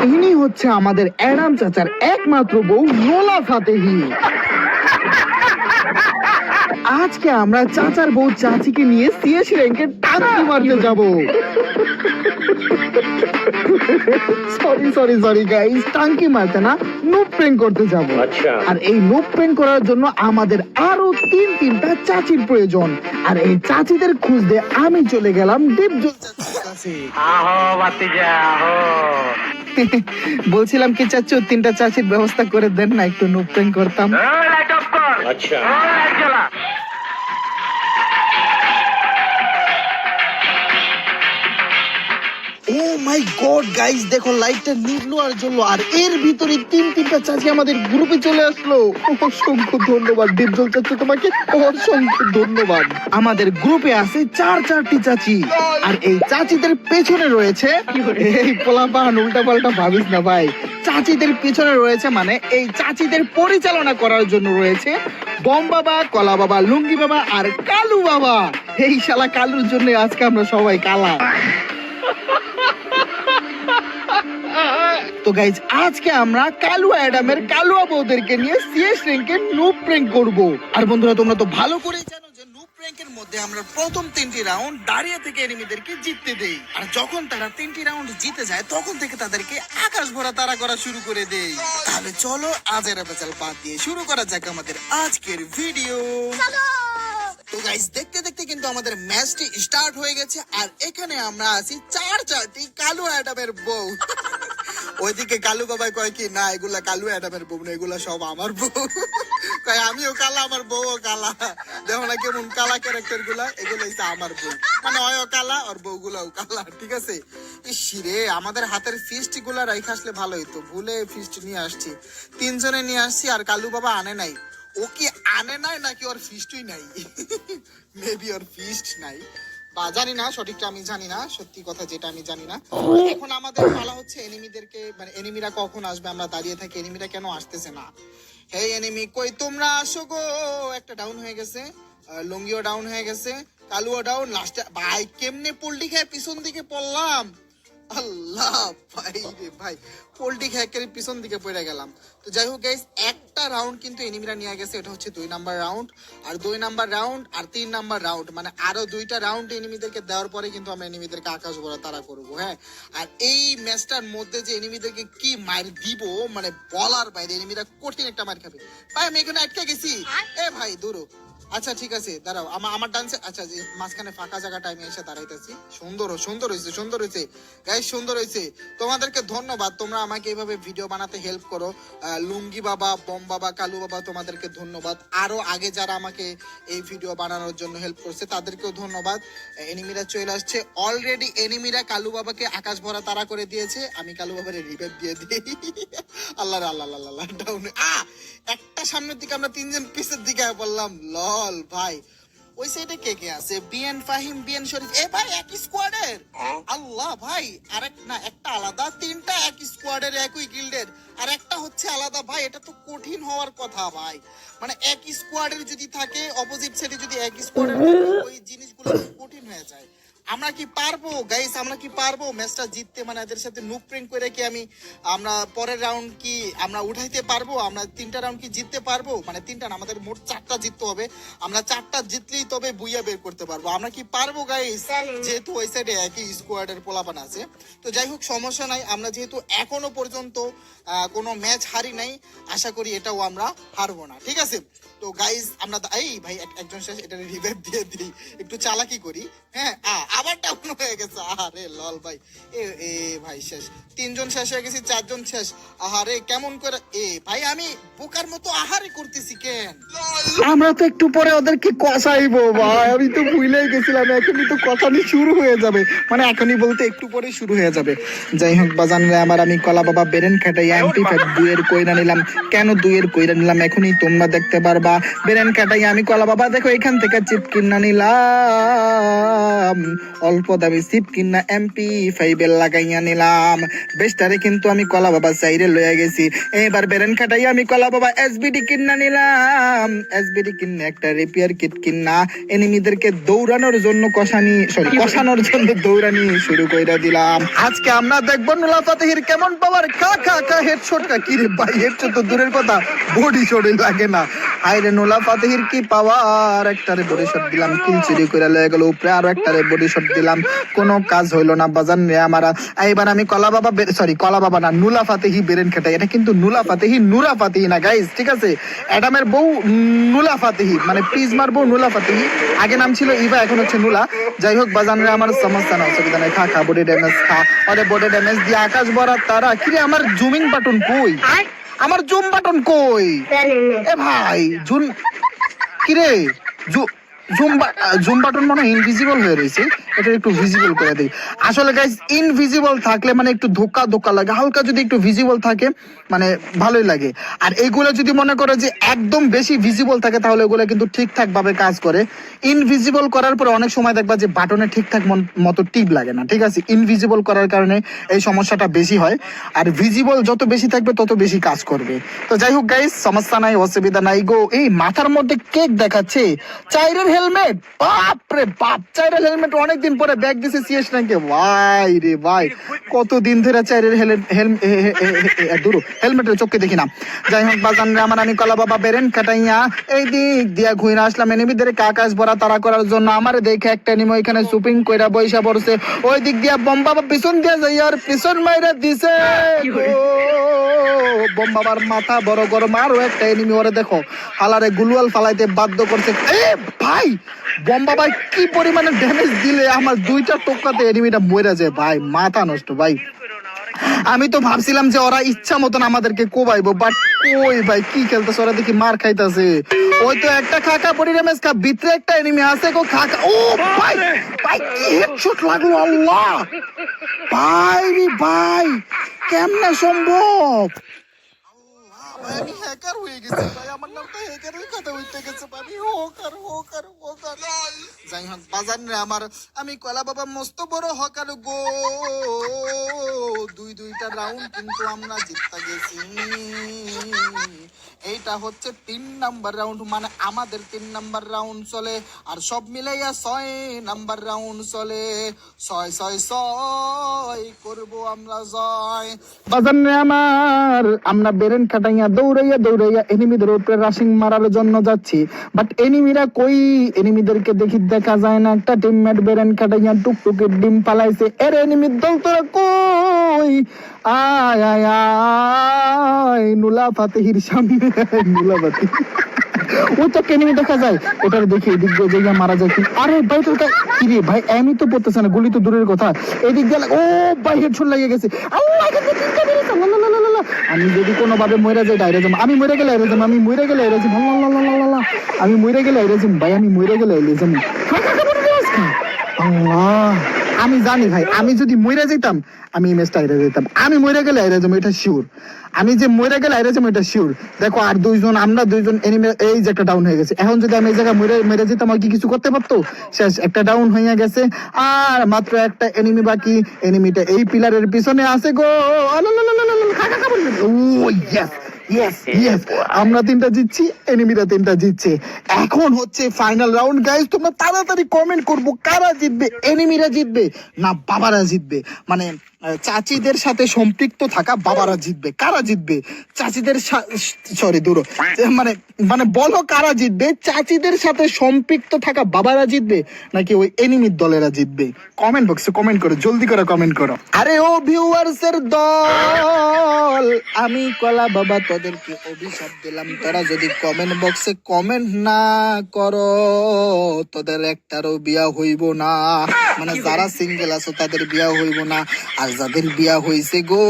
ইনি হচ্ছে আমাদের অ্যাডাম চাচার একমাত্র বউ নোলা ফাতেহি। আজকে আমরা চাচার বউ চাচিকে নিয়ে সিএসি র্যাঙ্কে টাঙ্কি মারতে যাব। সরি গাইস, টাঙ্কি মারতে না, নুপ প্রেঙ্ক করতে যাব। আর এই নুপ প্রেঙ্ক করার জন্য আমাদের আরো তিনটা চাচির প্রয়োজন। আর এই চাচিদের খুঁজতে আমি চলে গেলাম ডিপজল চাচির কাছে। বলছিলাম কি চাচু, তিনটা চাচির ব্যবস্থা করে দেন না, একটু নুপ প্রেঙ্ক করতাম। আচ্ছা ও মাই গড গাইস, দেখো লাইটটা নিভলো আর জ্বললো, আর এর ভিতরে তিনটা চাচি আমাদের গ্রুপে চলে আসলো। অসংখ্য ধন্যবাদ ডিপজল চাচু, তোমাকে অসংখ্য ধন্যবাদ। আমাদের গ্রুপে আছে চারটি চাচি, আর এই চাচিদের পেছনে রয়েছে, এই পোলাপান উল্টা পাল্টা ভাবিস না ভাই, চাচিদের পেছনে রয়েছে মানে এই চাচিদের পরিচালনা করার জন্য রয়েছে বম বাবা, কলা বাবা, লুঙ্গি বাবা আর কালু বাবা। এই শালা কালুর জন্য আজকে আমরা সবাই কালা। তো গাইজ, আজকে আমরা কালু অ্যাডামের কালুয়া বউদেরকে নিয়ে সিএস র্যাঙ্কে নুপ প্রেঙ্ক করব। আর বন্ধুরা, তোমরা তো ভালো করেই জানো যে নুপ প্রেঙ্কের মধ্যে আমরা প্রথম 3টি রাউন্ড দাঁড়িয়ে থেকে এনিমিদেরকে জিততে দেই, আর যখন তারা 3টি রাউন্ড জিতে যায় তখন থেকে তাদেরকে আকাশ ভরা তাড়া করা শুরু করে দেই। তাহলে চলো আজের বেচাল বাদ দিয়ে শুরু করা যাক আমাদের আজকের ভিডিও। তো গাইস, দেখতে দেখতে কিন্তু আমাদের ম্যাচটি স্টার্ট হয়ে গেছে, আর এখানে আমরা আছি চারটি কালু অ্যাডামের বউ। ওইদিকে কালু বাবাই কয় কি, না এগুলা কালু অ্যাডামের বউ না, এগুলা সব আমার বউ। কয় আমিও কালা, আমার বউও কালা। দেখো না কেমন কালা ক্যারেক্টার গুলা, এগুলো হচ্ছে আমার বউ, মানে অয়ও কালা আর বউ গুলাও কালা। ঠিক আছে, ইসিরে আমাদের হাতের ফিস্ট গুলা রাইখা আসলে ভালো হইতো, ভুলে ফিস্ট নিয়ে আসছি, 3 জনে নিয়ে আসছি, আর কালু বাবা আনে নাই। ও কি আনে নাই নাকি ওর ফিস্টই নাই? মেবি ওর ফিস্ট নাই, বা জানি না, সঠিকটা আমি জানি না, সত্যি কথা যেটা আমি জানি না। এখন আমাদের পালা হচ্ছে এনিমিদেরকে, মানে এনিমিরা কখন আসবে আমরা দাঁড়িয়ে থাকি, এনিমিরা কেন আসতেছে না। হে এনিমি কই তোমরা আসো গো। একটা ডাউন হয়ে গেছে, লুঙ্গিও ডাউন হয়ে গেছে, কালুও ডাউন। লাস্টে ভাই কেমনে পোল্টি খেয়ে পিছন দিকে পড়লাম, আল্লাহ ভাই রে ভাই, পোল্টি খেয়ে পিছন দিকে পড়ে গেলাম। তো যাই হোক গাইস, একটা রাউন্ড কিন্তু এনিমিরা নিয়ে গেছে, এটা হচ্ছে 2 নাম্বার রাউন্ড, আর 2 নাম্বার রাউন্ড আর 3 নাম্বার রাউন্ড, মানে আরো 2টা রাউন্ড এনিমিদেরকে দেওয়ার পরে কিন্তু আমরা এনিমিদেরকে আকাশ ভরা তাড়া করবো। হ্যাঁ, আর এই ম্যাচটার মধ্যে যে এনিমিদেরকে কি মার দিব, মানে বলার বাইরে, এনিমিরা কঠিন একটা মার খাবে। ভাই আমি এখানে আটকে গেছি, এ ভাই দূরো। আচ্ছা ঠিক আছে, দাঁড়াও, আমার ডান্সে, আচ্ছা যে মাঝখানে ফাঁকা জায়গাটা আমি এসে দাঁড়াইতেছি। সুন্দর হয়েছে গাইস, সুন্দর হয়েছে। তোমাদেরকে ধন্যবাদ, তোমরা আমাকে এইভাবে ভিডিও বানাতে হেল্প করো। লুঙ্গি বাবা, বম বাবা, কালু বাবা, তোমাদেরকে ধন্যবাদ। আরো আগে যারা আমাকে এই ভিডিও বানানোর জন্য হেল্প করছে তাদেরকেও ধন্যবাদ। এনিমিরা চলে আসছে অলরেডি, এনিমিরা কালু বাবাকে আকাশ ভরা তাড়া করে দিয়েছে, আমি কালু বাবার রিভাইভ দিয়ে দিই। আল্লাহ আল্লাহ ডাউনে একটা সামনের দিকে, আমরা 3 জন পিছের দিকে বললাম। লল ভাই, ওই সাইডে কে কে আছে? বিএন ফাহিম, বিএন শরীফ, এ ভাই একই স্কোয়াডের। আল্লাহ ভাই, আরেক না, একটা আলাদা, 3টা একই স্কোয়াডের, একই গিল্ডের, আর একটা হচ্ছে আলাদা। ভাই এটা তো কঠিন হওয়ার কথা ভাই, মানে একই স্কোয়াডের যদি থাকে, অপোজিট সাইডে যদি একই স্কোয়াডের থাকে, ওই জিনিসগুলো কঠিন হয়ে যায়। আমরা কি পারবো গাইস, আমরা কি পারবো ম্যাচটা জিততে? মানে এদের সাথে নুপ প্রেঙ্ক করে কি আমরা পরের রাউন্ড কি আমরা উঠাইতে পারবো? আমরা 3টা রাউন্ড কি জিততে পারবো? মানে 3টা না, আমাদের মোট 4টা জিততে হবে। আমরা 4টা জিতলেই তবে বুইয়া বের করতে পারবো। আমরা কি পারবো গাইস? যেহেতু ওই সাইডে একই স্কোয়াডের পোলাপান আছে। তো যাই হোক, সমস্যা নাই, আমরা যেহেতু এখনো পর্যন্ত কোনো ম্যাচ হারি নাই, আশা করি এটাও আমরা হারবো না। ঠিক আছে, তো গাইস আমরা এই ভাই একজন শেষ, এটা রিভাইভ দিয়ে দিই, একটু চালাকি করি। হ্যাঁ, আবার ডাউন হয়ে গেছে, আরে লল ভাই, এ ভাই শেষ, 3 জন শেষ হয়ে গেছি, 4 জন শেষ। আহারে কেমন করে, ভাই আমি বোকার মতো আহারে করতেছি কেন? আমরা তো একটু পরে ওদেরকে কষাইবো ভাই, আমি তো ভুলেই গেছিলাম, এখনই তো কষানি শুরু হয়ে যাবে, মানে এখনই বলতে একটু পরে শুরু হয়ে যাবে। যাই হোক বাজানরে আমার, আমি কলা বাবা বেরেন খাটাই এমপি5 2-এর কইরা নিলাম। কেন 2-এর কইরা নিলাম এখনই তোমরা দেখতে পারবা। বেরেন কাটাই আমি কলা বাবা, দেখো এখান থেকে চিপ কিনা নিলাম। অল্প দামি সিপ কিনা MP5 এর লাগাইয়া নিলাম। বেস্টারে কিন্তু আমি কলা বাবা সাইরে লইয়া গেছি। এবার বেরেন খাটাই আমি কলা বাবা SBD কিনা নিলাম। SBD কিনা একটা রিপেয়ার কিট কিনা এনিমিদেরকে দৌড়ানোর জন্য কষানোর জন্য দৌড়ানি শুরু কইরা দিলাম। আজকে আমরা দেখবো নুলা ফাতেহির কেমন পাওয়ার। খা খা খা হেডশট কা কি রে ভাই, হেডশট তো দূরের কথা, বডি শটই লাগে না। আইরে নুলা ফাতেহির কি পাওয়ার, একটারে বডি শট দিলাম, কিল চুরি কইরা লয়ে গেল উপরে, আরো একটারে বডি শট দিলাম, কোনো কাজ হইলো না বাজান রে আমারা। এইবার আমি কলা বাবা না, নুলা ফাতেহি বেরেন খাটাই। এটা কিন্তু নুলা ফাতেহি নুরা ফাতেহি না গাইস, ঠিক আছে? অ্যাডামের বউ নুলা ফাতেহি, মানে প্রিজমার বউ নুলা ফাতেহি। আগে নাম ছিল ইভা, এখন হচ্ছে নুলা। যাই হোক বাজান রে আমার সমস্যা না, অসুবিধা নাই। খা খা বডি ড্যামেজ খা। আরে বডি ড্যামেজ দিয়ে আকাশ ভরা তারা। কিরে আমার জুমিং বাটন কই? আমার জুম বাটন কই? এ ভাই জুম কিরে জুম বাটন মনে ইনভিজিবল হয়ে রয়েছে, এটা একটু ভিজিবল করে দেই। আসলে গাইস ইনভিজিবল থাকলে মানে একটু ধোকা লাগে, হালকা যদি একটু ভিজিবল থাকে মানে ভালোই লাগে। আর এইগুলো যদি মনে করো যে একদম বেশি ভিজিবল থাকে তাহলে ওগুলো কিন্তু ঠিকঠাক ভাবে কাজ করে। ইনভিজিবল করার পরে অনেক সময় দেখবা যে বাটনে ঠিকঠাক মতো টিপ লাগে না, ঠিক আছে? ইনভিজিবল করার কারণে এই সমস্যাটা বেশি হয়। আর ভিজিবল যত বেশি থাকবে তত বেশি কাজ করবে। তো যাই হোক গাইস, সমস্যা নাই, অসুবিধা নাই গো। এই মাথার মধ্যে কেক দেখাচ্ছে, চাইরের হেলমেট, বাপরে বাপ, চাইরের হেলমেট অনেকদিন পরে ব্যাগ দিছে সিএস র্যাঙ্কে। ভাই রে ভাই, কতদিন ধরে চাইরের হেলমেটের চোখে দেখি না। যাই হোক বাজান রে আমার, আমি কলা বাবা বেরেন কাটাইয়া এই দিক দিয়া ঘুরে আসলাম এনিমিদের আকাশ ভরা তারা করার জন্য। আমার দেখে একটা এনিমি ওইখানে সুপিং কইরা বইসা পড়ছে, ওই দিক দিয়া বম্বা পিছন দিয়া যাই আর পিছন মাইরা দিছে। বম্বাবার মাথা বড় গরম। আরো একটা এনিমি ওরে দেখো হালারে গুলুয়াল ফালাইতে বাধ্য করছে। এ ভাই বম্বা ভাই কি পরিমাণে ড্যামেজ দিলে আমার দুইটা টোকাতে এনিমিটা মরে যায় ভাই, মাথা নষ্ট ভাই। আমি তো ভাবছিলাম যে ওরা ইচ্ছা মতন আমাদেরকে কোবাইবো, বাট কই ভাই কি খেলতেছে ওরা, দেখি মার খাইতেছে। ওই তো একটা খাকা পরি ড্যামেজ খা, ভিতরে একটা এনিমি আছে গো খাকা। ও ভাই ভাই কি হেডশট লাগলো, আল্লাহ ভাই রে ভাই, কেমনে সম্ভব? আমি হ্যাকার হয়ে গেছি ভাই, আমার নামটা হ্যাকারের খাতা উঠতে গেছে ভাই, আমি হকার। যাই হোক বাজান রে আমার, আমি কলা বাবা মস্ত বড় হকার গো। দুইটা রাউন্ড কিন্তু আমরা জিততে গেছি। এইটা হচ্ছে 3 নাম্বার রাউন্ড, মানে আমাদের 3 নাম্বার রাউন্ড চলে, আর সব মিলাইয়া 6 নাম্বার রাউন্ড চলে। 6 করবো আমরা জয়। বাজান রে আমার, আমরা বেরেন কাটাইয়া দৌড়াইয়া এনিমিদের উপরে রাশিং মারার জন্য যাচ্ছি, বাট এনিমিরা কই? এনিমিদেরকে দেখা যায় না। একটা টিমমেট বেরেন কাটাইয়া টুকটুকে ডিম পালাইছে। এর এনিমির দল তোরা কই? আয় আয় আয় নুলা ফাতেহির সামনে, নুলা ফাতেহি ও তো এনিমি দেখা যায়, ওটার দেখি এদিক দিয়ে যাইয়া মারা যায়। আরে ভাই তোর কি রে ভাই, এমনি তো পড়তেছে না, গুলি তো দূরের কথা। এদিক দিয়ে ও ভাই হেডশট লাগিয়ে গেছে। আমি যদি কোনোভাবে মরে যাই ডাইরে যাবো, আমি মরে গেলে এরে যাবো, আমি মরে গেলে এরে যাবো, আমি মরে গেলে এরে যাবো ভাই, আমি মরে গেলে এরে যাবো। আল্লাহ আমি জানি ভাই, আমি যদি মরে যেতাম আমি এই ম্যাচটা হেরে যেতাম। আমি মরে গেলে হেরে যাবো এটা শিওর, আমি যে মরে গেলে হেরে যাবো এটা শিওর। দেখো আর আমরা দুইজন এনিমি, এই যে একটা ডাউন হয়ে গেছে। এখন যদি আমি এই জায়গায় মরে যেতাম আর কি কিছু করতে পারতো? শেষ, একটা ডাউন হয়ে গেছে, আর মাত্র একটা এনিমি বাকি। এনিমিটা এই পিলারের পিছনে আছে গো। ও ইয়েস, আমরা 3টা জিতছি, এনিমিরা 3টা জিতছে। এখন হচ্ছে ফাইনাল রাউন্ড গাইস, তোমরা তাড়াতাড়ি কমেন্ট করবো কারা জিতবে, এনিমিরা জিতবে না বাবারা জিতবে? মানে চাচিদের সাথে সম্পৃক্ত থাকা বাবারা জিতবে, কারা জিতবে? চাচিদের মানে বলো কারা জিতবে? চাচিদের সাথে সম্পৃক্ত থাকা বাবারা জিতবে নাকি ওই এনিমির দলেরা জিতবে? কমেন্ট বক্সে কমেন্ট করো, জলদি করে কমেন্ট করো। আরে ও ভিউয়ার্স এর দল, আমি কলা বাবা তোদেরকে অভিশাপ দিলাম, তোরা যদি কমেন্ট বক্সে কমেন্ট না করো তোদের একটারও বিয়া হইব না। মানে যারা সিঙ্গেল আছো তাদের বিয়া হইব না, আর যাদের বিয়া হইছে গো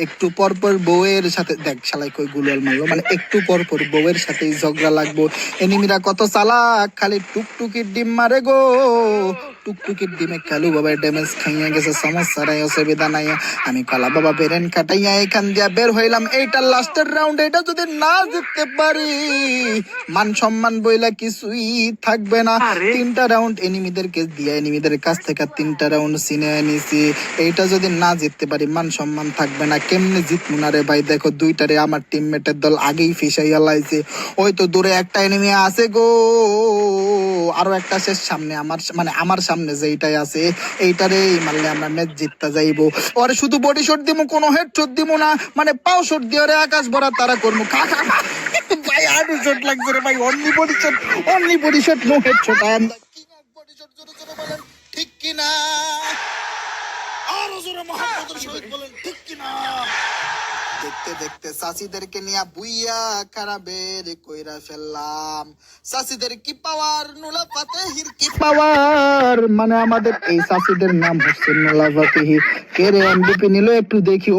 একটু পর পর বউয়ের সাথে দেখ শালাই কই গুলাল মারলো, মানে একটু পর পর বউয়ের সাথে ঝগড়া লাগবো। এনিমিরা কত চালাক, খালি টুকটুকির ডিম মারে গো, টুকটুকির ডিমে কালু বাবা ড্যামেজ খাইয়া গেছে, সমস্যা নাই, অসুবিধা নাই। আমি কালা বাবা বেরেন কাটাইয়া এখান দিয়া বের হইলাম। এইটা লাস্টের রাউন্ড, এটা যদি না জিততে পারি মান সম্মান বইলা কিছুই থাকবে না। আরে। 3টা রাউন্ড এনিমিদেরকে দিয়া এনিমিদের কাছ থেকে 3টা রাউন্ড চিনে নিছি। এইটা যদি না জিততে পারি মান সম্মান থাকবে না। কেমনে জিতবো না রে ভাই, দেখো 2টারে আমার টিমমেটের দল আগেই ফিসাইয়া লাইছে। ওই তো দূরে একটা এনিমি আছে গো, আরো একটা শেষ সামনে, আমার সামনে যেইটাই আছে এইটারে মারলে আমরা ম্যাচ জিততে যাইবো। ওরে শুধু বডি শট দিমু, কোনো হেড শট দিমু না, মানে পাও শট দিয়ে ওরে আকাশ ভরা তারা করবো। খা খা খা। ভাই আরো শট লাগছে রে ভাই, only body shot, no head shot. I am the king of body shot. জোরে জোরে বলেন ঠিক কি না, আরো জোরে মোহাম্মদের সহিত বলেন ঠিক কি না। দেখতে দেখতে সাসিদেরকে নিয়ে বুইয়া খারাপের কইরা ফেললাম। সাসিদের কি পাওয়ার, নুলা ফাতেহির কি পাওয়ার, মানে আমাদের এই সাসিদের নাম হচ্ছে নুলা ফাতেহি। কে রে এমবিপি নিল একটু দেখি।